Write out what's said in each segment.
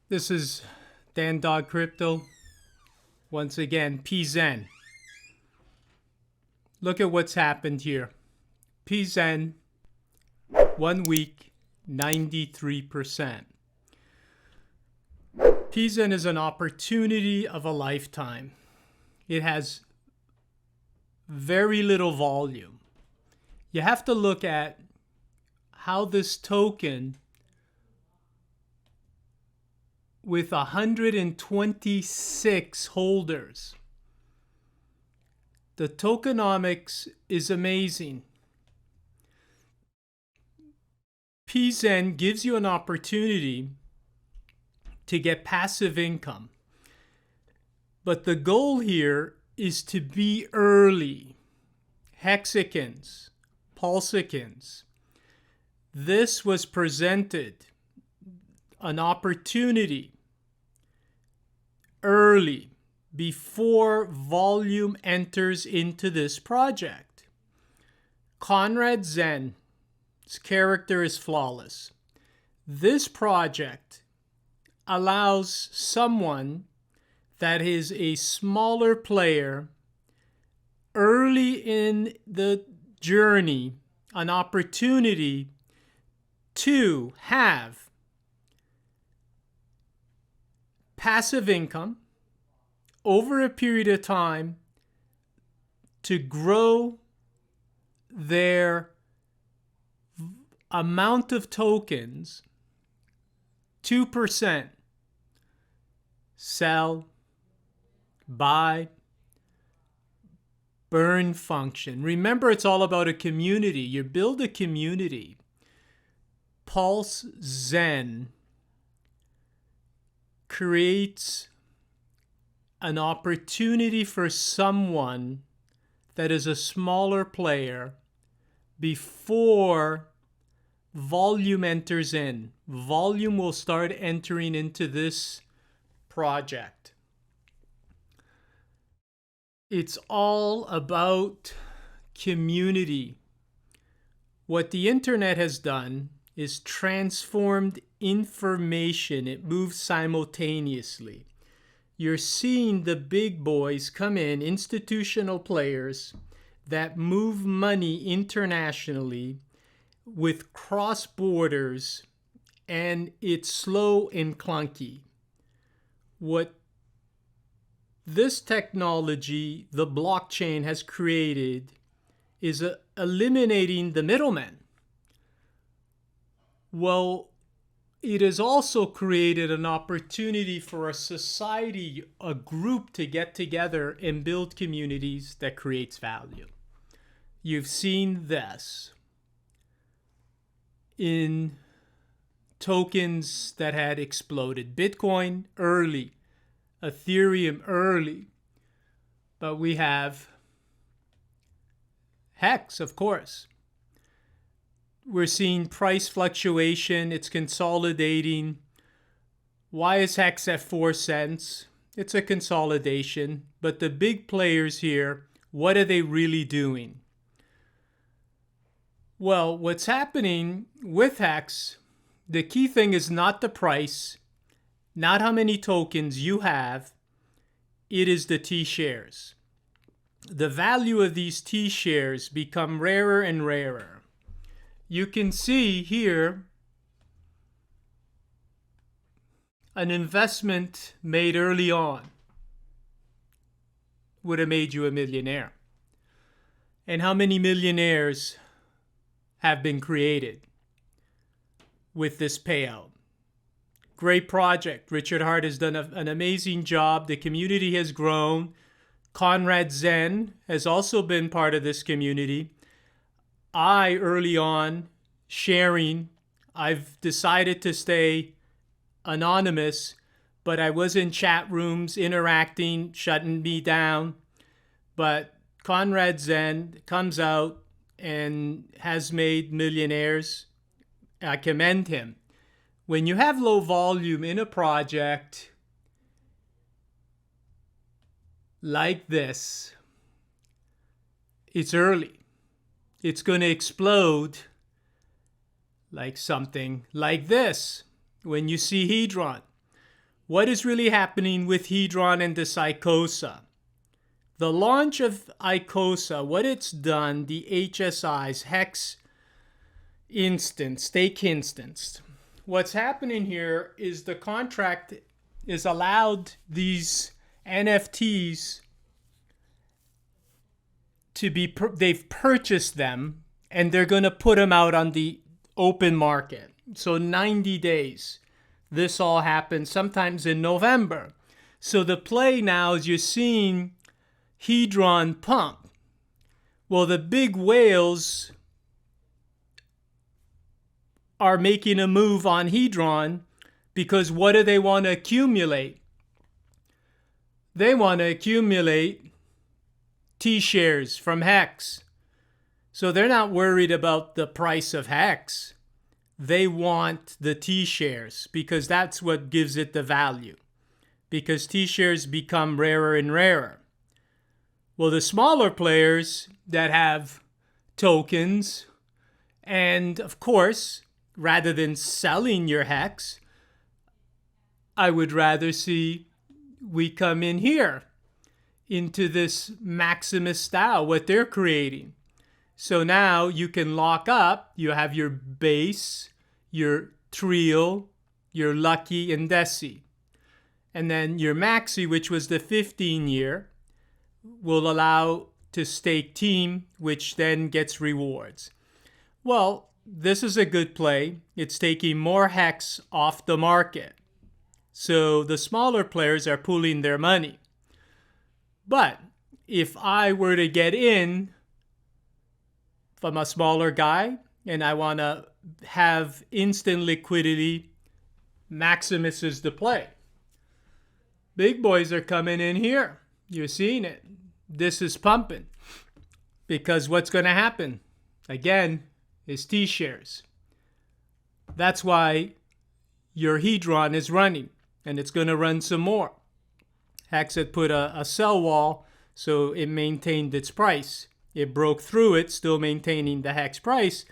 This is Dan Dog Crypto. Once again, Pzen. Look at what's happened here. Pzen, 1 week, 93%. Pzen is an opportunity of a lifetime. It has very little volume. You have to look at how this token with 126 holders. The tokenomics is amazing. Pzen gives you an opportunity to get passive income. But the goal here is to be early. Hexagons, pulsicons. This was presented an opportunity early before volume enters into this project. Pzen's character is flawless. This project allows someone that is a smaller player early in the journey an opportunity to have passive income over a period of time to grow their amount of tokens 2%. Sell, buy, burn function. Remember, it's all about a community. You build a community. PulseZen creates an opportunity for someone that is a smaller player before volume enters in. Volume will start entering into this project. It's all about community. What the internet has done is transformed information. It moves simultaneously. You're seeing the big boys come in, institutional players that move money internationally with cross borders, and it's slow and clunky. What this technology, the blockchain, has created is eliminating the middlemen. Well, it has also created an opportunity for a society, a group, to get together and build communities that creates value. You've seen this in tokens that had exploded. Bitcoin early, Ethereum early, but we have Hex, of course. We're seeing price fluctuation. It's consolidating. Why is Hex at 4 cents? It's a consolidation. But the big players here, what are they really doing? Well, what's happening with Hex, the key thing is not the price, not how many tokens you have. It is the T-shares. The value of these T-shares become rarer and rarer. You can see here an investment made early on would have made you a millionaire. And how many millionaires have been created with this payout? Great project. Richard Hart has done an amazing job. The community has grown. Pzen has also been part of this community. I, early on, sharing, I've decided to stay anonymous, but I was in chat rooms interacting, shutting me down. But Pzen comes out and has made millionaires. I commend him. When you have low volume in a project like this, it's early. It's going to explode like something like this when you see Hedron. what is really happening with Hedron and this ICOSA. The launch of ICOSA, what it's done, the HSI's hex instance, stake instance. What's happening here is the contract is allowed these NFTs to be, they've purchased them and they're going to put them out on the open market. So 90 days. This all happens sometimes in November. So the play now is you're seeing Hedron pump. Well, the big whales are making a move on Hedron because what do they want to accumulate? They want to accumulate T-shares from Hex. So they're not worried about the price of Hex. They want the T-shares because that's what gives it the value. Because T-shares become rarer and rarer. Well, the smaller players that have tokens, and of course, rather than selling your Hex, I would rather see we come in here into this Maximus style, what they're creating. So now you can lock up, you have your base, your trio, your lucky and desi. And then your maxi, which was the 15-year, will allow to stake team, which then gets rewards. Well, this is a good play. It's taking more Hex off the market. So the smaller players are pooling their money. But if I were to get in, if I'm a smaller guy and I want to have instant liquidity, Maximus is the play. Big boys are coming in here. You're seeing it. This is pumping. Because what's going to happen, again, is T-shares. That's why your Hedron is running. And it's going to run some more. Hex had put a sell wall, so it maintained its price. It broke through it, still maintaining the Hex price.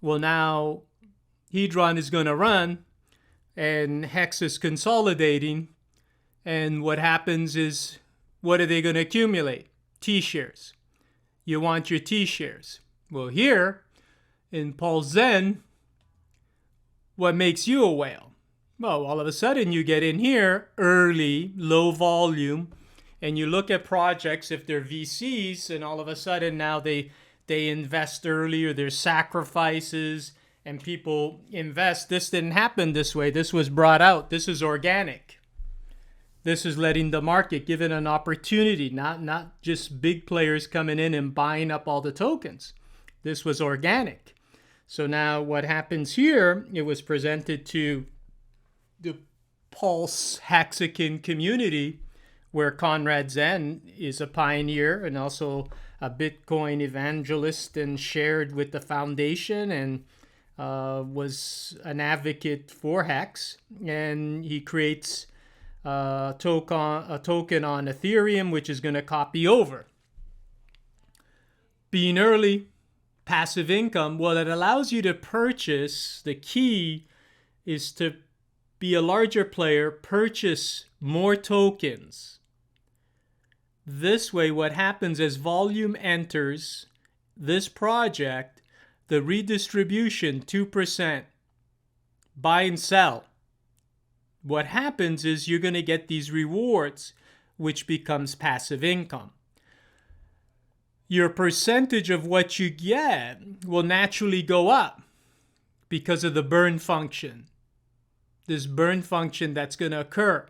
Well, now Hedron is going to run, and Hex is consolidating. And what happens is, what are they going to accumulate? T-shares. You want your T-shares. Well, here in PulseZen, what makes you a whale? Well, all of a sudden you get in here early, low volume, and you look at projects if they're VCs, and all of a sudden now they invest early, or there's sacrifices and people invest. This didn't happen this way. This was brought out. This is organic. This is letting the market give it an opportunity, not just big players coming in and buying up all the tokens. This was organic. So now what happens here, it was presented to the Pulse Hexagon community, where Pzen is a pioneer and also a Bitcoin evangelist and shared with the foundation and was an advocate for Hex. And he creates a token on Ethereum, which is going to copy over. Being early, passive income, well, it allows you to purchase. The key is to be a larger player, purchase more tokens. This way, what happens as volume enters this project, the redistribution, 2%, buy and sell. What happens is you're going to get these rewards, which becomes passive income. Your percentage of what you get will naturally go up because of the burn function. This burn function that's going to occur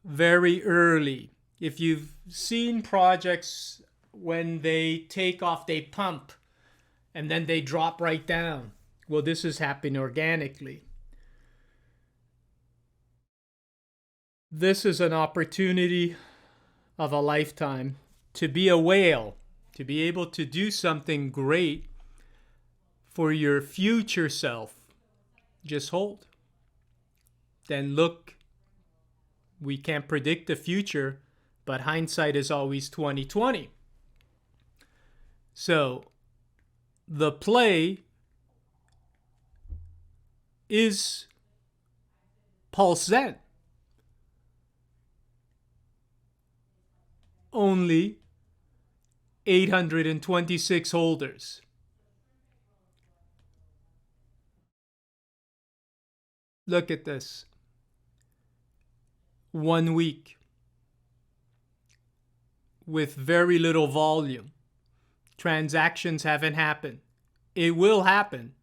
very early. If you've seen projects, when they take off, they pump and then they drop right down. Well, this is happening organically. This is an opportunity of a lifetime to be a whale, to be able to do something great for your future self. Just hold. Then look, we can't predict the future, but hindsight is always 20/20. So the play is PulseZen. only 826 holders. Look at this. 1 week with very little volume. Transactions haven't happened. It will happen.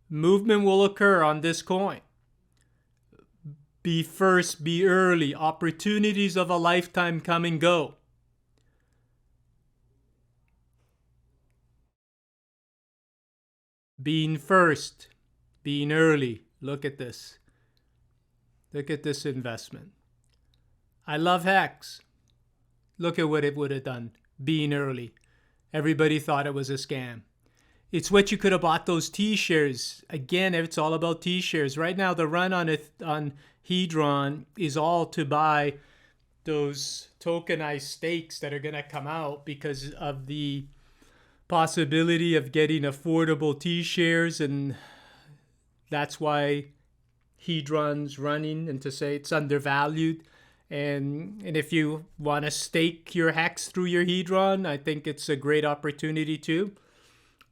Movement will occur on this coin. Be first, be early. Opportunities of a lifetime come and go. Being first, being early. Look at this. Look at this investment. I love Hex. Look at what it would have done. Being early. Everybody thought it was a scam. It's what you could have bought those T-shares. Again, it's all about T-shares. Right now, the run on Hedron is all to buy those tokenized stakes that are going to come out because of the possibility of getting affordable T-shares, and that's why Hedron's running, and to say it's undervalued. And if you want to stake your Hex through your Hedron, I think it's a great opportunity too.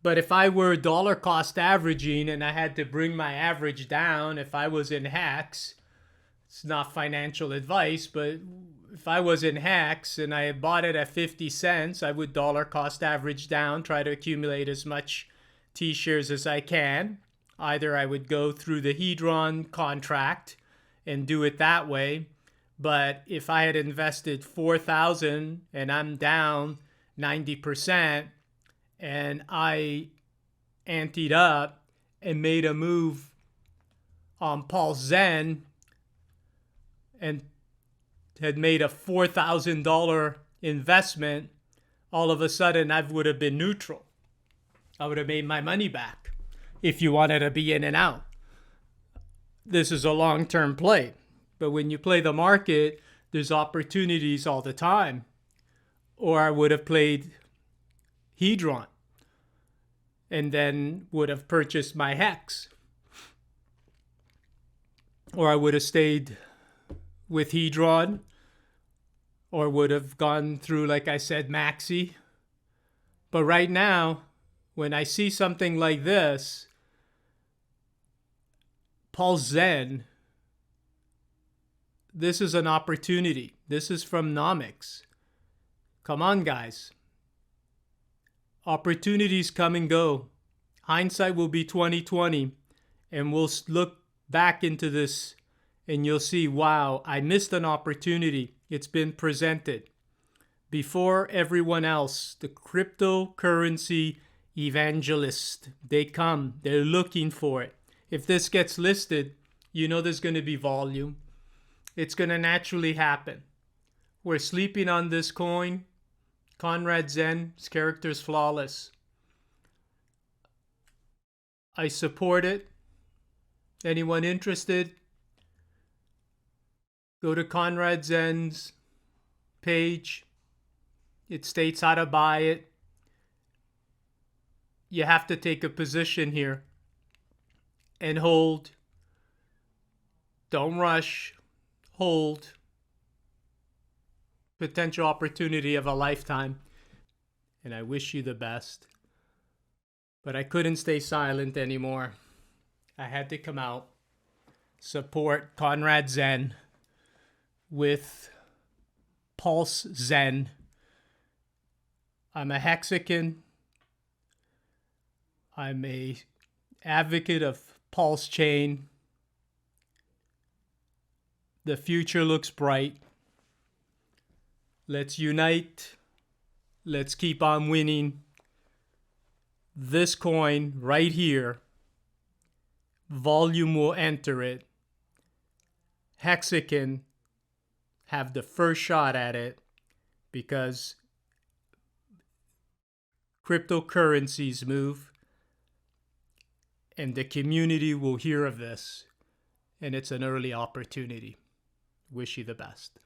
But if I were dollar cost averaging and I had to bring my average down, if I was in Hex, it's not financial advice, but if I was in Hex and I had bought it at 50 cents, I would dollar cost average down, try to accumulate as much T-shares as I can. Either I would go through the Hedron contract and do it that way. But if I had invested 4,000 and I'm down 90%, and I anteed up and made a move on PulseZen and had made a $4,000 investment, all of a sudden I would have been neutral. I would have made my money back if you wanted to be in and out. This is a long-term play. But when you play the market, there's opportunities all the time. Or I would have played Hedron and then would have purchased my Hex. Or I would have stayed with Hedron, or would have gone through, like I said, Maxi. But right now, when I see something like this, PulseZen, this is an opportunity. This is from Nomics. Come on, guys. Opportunities come and go. Hindsight will be 20/20, and we'll look back into this and you'll see, wow, I missed an opportunity. It's been presented. Before everyone else, the cryptocurrency evangelists, they come, they're looking for it. If this gets listed, you know there's going to be volume. It's going to naturally happen. We're sleeping on this coin. Conrad Zen, his character's flawless. I support it. Anyone interested? Go to Conrad Zen's page. It states how to buy it. You have to take a position here and hold. Don't rush. Hold. Potential opportunity of a lifetime. And I wish you the best. But I couldn't stay silent anymore. I had to come out. Support Conrad Zen with PulseZen. I'm a Hexican. I'm a advocate of Pulse Chain. The future looks bright. Let's unite. Let's keep on winning. This coin right here, volume will enter it. Hexican have the first shot at it because cryptocurrencies move and the community will hear of this, and it's an early opportunity. Wish you the best.